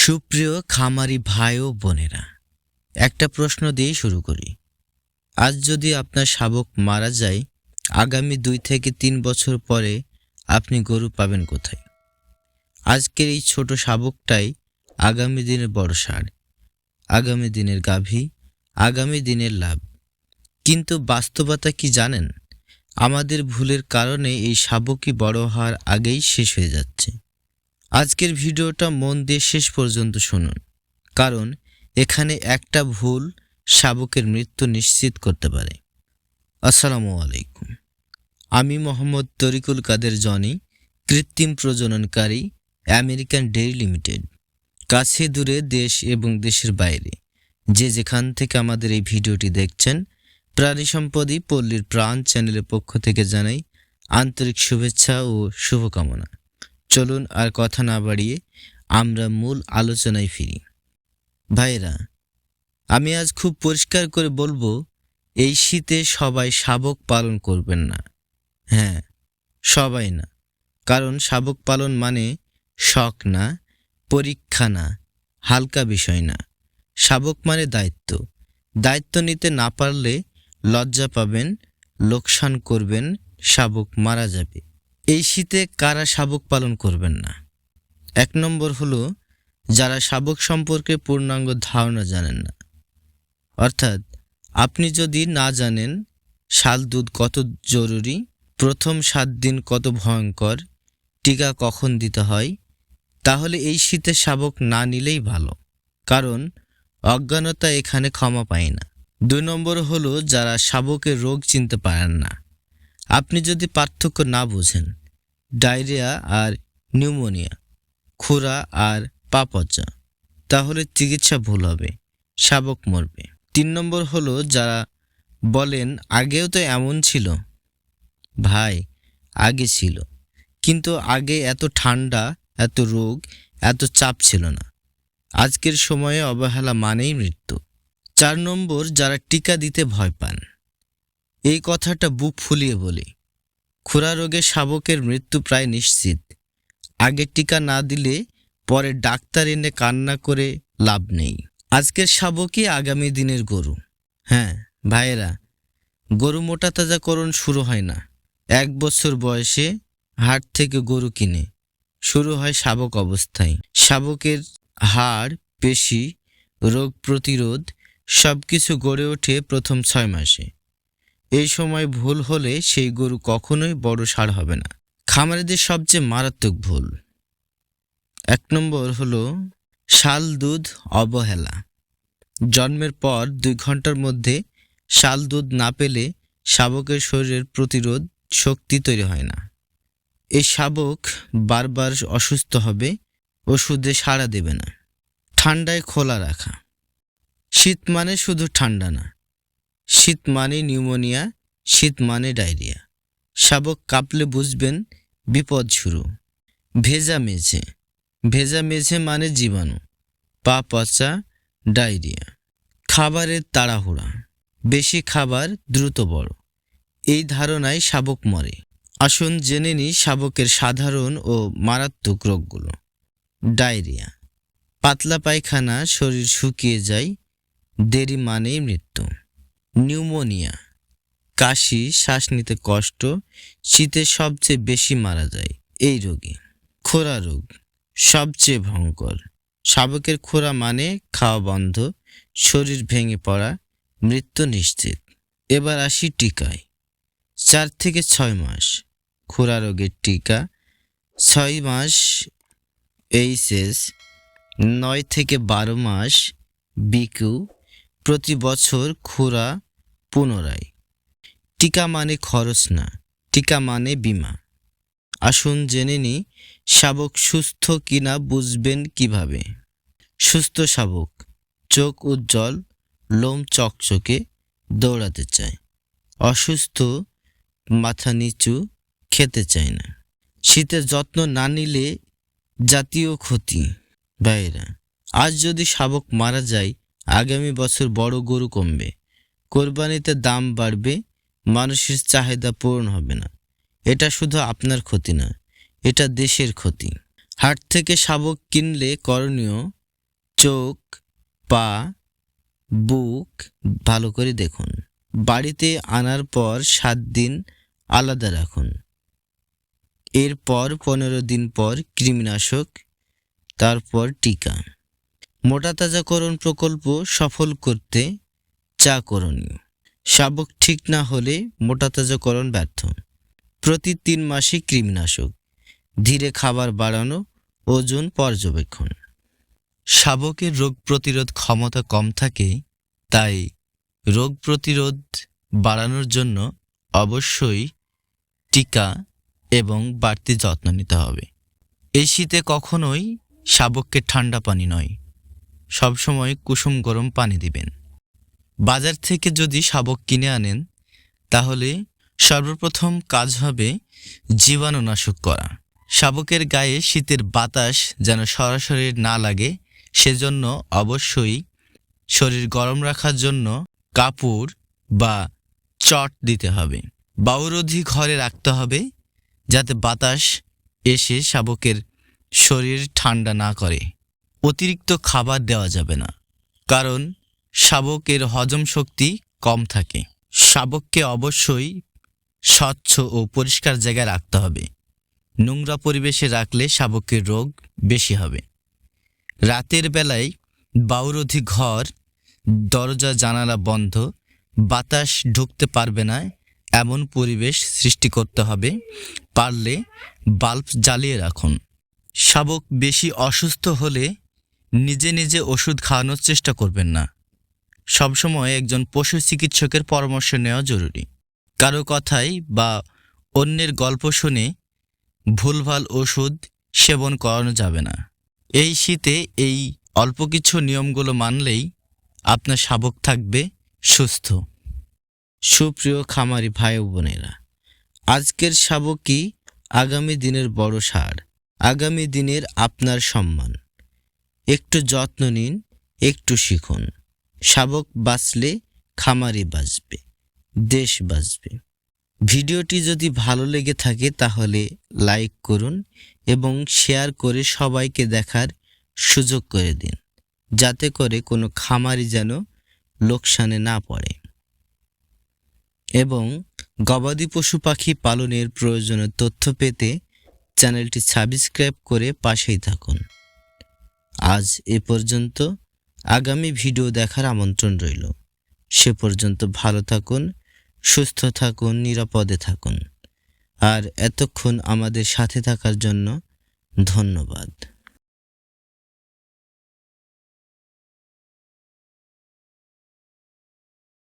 সুপ্রিয় খামারি ভাই ও বোনেরা, একটা প্রশ্ন দিয়ে শুরু করি। আজ যদি আপনার শাবক মারা যায়, আগামী 2 থেকে 3 বছর পরে আপনি গরু পাবেন কোথায়? আজকের এই ছোট শাবকটাই আগামী দিনের বড় ষাঁড়, আগামী দিনের গাভী, আগামী দিনের লাভ। কিন্তু বাস্তবতা কি জানেন? আমাদের ভুলের কারণে এই শাবকই বড় হওয়ার আগেই শেষ হয়ে যাচ্ছে। আজকের ভিডিওটা মন দিয়ে শেষ পর্যন্ত শুনুন, কারণ এখানে একটা ভুল শাবকের মৃত্যু নিশ্চিত করতে পারে। আসসালামু আলাইকুম, আমি মোহাম্মদ তরিকুল কাদের জনি, কৃত্রিম প্রজননকারী, আমেরিকান ডেইরি লিমিটেড। কাছে দূরে, দেশ এবং দেশের বাইরে যে যেখান থেকে আমাদের এই ভিডিওটি দেখছেন, প্রাণী সম্পদই পল্লীর প্রাণ চ্যানেলের পক্ষ থেকে জানাই আন্তরিক শুভেচ্ছা ও শুভকামনা। চলুন আর কথা না বাড়িয়ে আমরা মূল আলোচনায় ফিরি। ভাইরা, আমি আজ খুব পরিষ্কার করে বলবো, এই শীতে সবাই শাবক পালন করবেন না। হ্যাঁ, সবাই না। কারণ শাবক পালন মানে শখ না, পরীক্ষা না, হালকা বিষয় না। শাবক মানে দায়িত্ব। দায়িত্ব নিতে না পারলে লজ্জা পাবেন, লোকসান করবেন, শাবক মারা যাবে। এই শীতে কারা শাবক পালন করবেন না? 1 নম্বর হলো যারা শাবক সম্পর্কে পূর্ণাঙ্গ ধারণা জানেন না। অর্থাৎ আপনি যদি না জানেন শাল দুধ কত জরুরি, প্রথম 7 দিন কত ভয়ঙ্কর, টিকা কখন দিতে হয়, তাহলে এই শীতে শাবক না নিলেই ভালো। কারণ অজ্ঞানতা এখানে ক্ষমা পায় না। 2 নম্বর হলো যারা শাবকের রোগ চিনতে পারেন না। আপনি যদি পার্থক্য না বোঝেন, ডায়রিয়া আর নিউমোনিয়া, খুরা আর পা পচা, তাহলে চিকিৎসা ভুল হবে, শাবক মরবে। 3 নম্বর হলো যারা বলেন আগেও তো এমন ছিল। ভাই, আগে ছিল, কিন্তু আগে এত ঠান্ডা, এত রোগ, এত চাপ ছিল না। আজকের সময়ে অবহেলা মানেই মৃত্যু। 4 নম্বর যারা টিকা দিতে ভয় পান। এই কথাটা বুক ফুলিয়ে বলি, খুরা রোগে শাবকের মৃত্যু প্রায় নিশ্চিত। আগে টিকা না দিলে পরে ডাক্তার এনে কান্না করে লাভ নেই। আজকের শাবকই আগামী দিনের গরু। হ্যাঁ ভাইয়েরা, গরু মোটা তাজাকরণ শুরু হয় না 1 বছর বয়সে হাট থেকে গরু কিনে, শুরু হয় শাবক অবস্থায়। শাবকের হাড়, পেশি, রোগ প্রতিরোধ সবকিছু গড়ে ওঠে প্রথম 6 মাসে। এই সময় ভুল হলে সেই গরু কখনোই বড় ষাঁড় হবে না। খামারিদের সবচেয়ে মারাত্মক ভুল। 1 নম্বর হলো শাল দুধ অবহেলা। জন্মের পর 2 ঘন্টার মধ্যে শাল দুধ না পেলে শাবকের শরীরের প্রতিরোধ শক্তি তৈরি হয় না। এই শাবক বারবার অসুস্থ হবে, ওষুধে সাড়া দেবে না। ঠান্ডায় খোলা রাখা। শীত মানে শুধু ঠান্ডা না, শীত মানে নিউমোনিয়া, শীত মানে ডায়রিয়া। শাবক কাঁপলে বুঝবেন বিপদ শুরু। ভেজা মেঝে। ভেজা মেঝে মানে জীবাণু, পা পচা, ডায়রিয়া। খাবারের তাড়াহুড়া। বেশি খাবার, দ্রুত বড়, এই ধারণায় শাবক মরে। আসুন জেনে নিই শাবকের সাধারণ ও মারাত্মক রোগগুলো। ডায়রিয়া, পাতলা পায়খানা, শরীর শুকিয়ে যায়, দেরি মানেই মৃত্যু। নিউমোনিয়া, কাশি, শ্বাস নিতে কষ্ট, শীতে সবচেয়ে বেশি মারা যায় এই রোগে। খোরা রোগ সবচেয়ে ভয়ঙ্কর। শাবকের খোরা মানে খাওয়া বন্ধ, শরীর ভেঙে পড়া, মৃত্যু নিশ্চিত। এবার আসি টিকায়। 4 থেকে 6 মাস খোরা রোগের টিকা, 6 মাস এইচএস, 9 থেকে 12 মাস বিকিউ, প্রতি বছর খোরা পুনরায়। টিকা মানে খরচ না, টিকা মানে বীমা। আসুন জেনে নিই শাবক সুস্থ কিনা বুঝবেন কিভাবে। সুস্থ শাবক: চোখ উজ্জ্বল, লোম চকচকে, দৌড়াতে চায়। অসুস্থ: মাথা নিচু, খেতে চায় না। শীতের যত্ন না নিলে জাতীয় ক্ষতি। ভাইরা, আজ যদি শাবক মারা যায়, আগামী বছর বড় গরু কমবে, কোরবানিতে দাম বাড়বে, মানুষের চাহিদা পূরণ হবে না। এটা শুধু আপনার ক্ষতি না, এটা দেশের ক্ষতি। হাট থেকে শাবক কিনলে করণীয়: চোখ, পা, বুক ভালো করে দেখুন। বাড়িতে আনার পর 7 দিন আলাদা রাখুন। এরপর 15 দিন পর কৃমিনাশক, তারপর টিকা। মোটা তাজাকরণ প্রকল্প সফল করতে যা করণীয়। শাবক ঠিক না হলে মোটা তাজাকরণ ব্যর্থ। প্রতি 3 মাসে কৃমিনাশক, ধীরে খাবার বাড়ানো, ওজন পর্যবেক্ষণ। শাবকের রোগ প্রতিরোধ ক্ষমতা কম থাকে, তাই রোগ প্রতিরোধ বাড়ানোর জন্য অবশ্যই টিকা এবং বাড়তি যত্ন নিতে হবে। এই শীতে কখনোই শাবককে ঠান্ডা পানি নয়, সবসময় কুসুম গরম পানি দিবেন। বাজার থেকে যদি শাবক কিনে আনেন তাহলে সর্বপ্রথম কাজ হবে জীবাণুনাশক করা। শাবকের গায়ে শীতের বাতাস যেন সরাসরি না লাগে, সেজন্য অবশ্যই শরীর গরম রাখার জন্য কাপড় বা চট দিতে হবে। বায়ুরোধী ঘরে রাখতে হবে যাতে বাতাস এসে শাবকের শরীর ঠান্ডা না করে। অতিরিক্ত খাবার দেওয়া যাবে না, কারণ শাবকের হজম শক্তি কম থাকে। শাবককে অবশ্যই স্বচ্ছ ও পরিষ্কার জায়গায় রাখতে হবে। নোংরা পরিবেশে রাখলে শাবকের রোগ বেশি হবে। রাতের বেলায় বায়ুরোধী ঘর, দরজা জানালা বন্ধ, বাতাস ঢুকতে পারবে না এমন পরিবেশ সৃষ্টি করতে হবে। পারলে বাল্ব জ্বালিয়ে রাখুন। শাবক বেশি অসুস্থ হলে নিজে নিজে ওষুধ খাওয়ানোর চেষ্টা করবেন না। সবসময় একজন পশু চিকিৎসকের পরামর্শ নেওয়া জরুরি। কারো কথাই বা অন্যের গল্প শুনে ভুলভাল ওষুধ সেবন করানো যাবে না। এই শীতে এই অল্প কিছু নিয়মগুলো মানলেই আপনার শাবক থাকবে সুস্থ। সুপ্রিয় খামারি ভাই ও বোনেরা, আজকের শাবকই আগামী দিনের বড় সার, আগামী দিনের আপনার সম্মান। একটু যত্ন নিন, একটু শিখুন। শাবক বাঁচলে খামারি বাঁচবে, দেশ বাঁচবে। ভিডিওটি যদি ভালো লেগে থাকে তাহলে লাইক করুন এবং শেয়ার করে সবাইকে দেখার সুযোগ করে দিন, যাতে করে কোনো খামারি যেন লোকসানে না পড়ে। এবং গবাদি পশু পাখি পালনের প্রয়োজনীয় তথ্য পেতে চ্যানেলটি সাবস্ক্রাইব করে পাশেই থাকুন। আজ এ পর্যন্ত। আগামী ভিডিও দেখার আমন্ত্রণ রইল। সে পর্যন্ত ভালো থাকুন, সুস্থ থাকুন, নিরাপদে থাকুন। আর এতক্ষণ আমাদের সাথে থাকার জন্য ধন্যবাদ।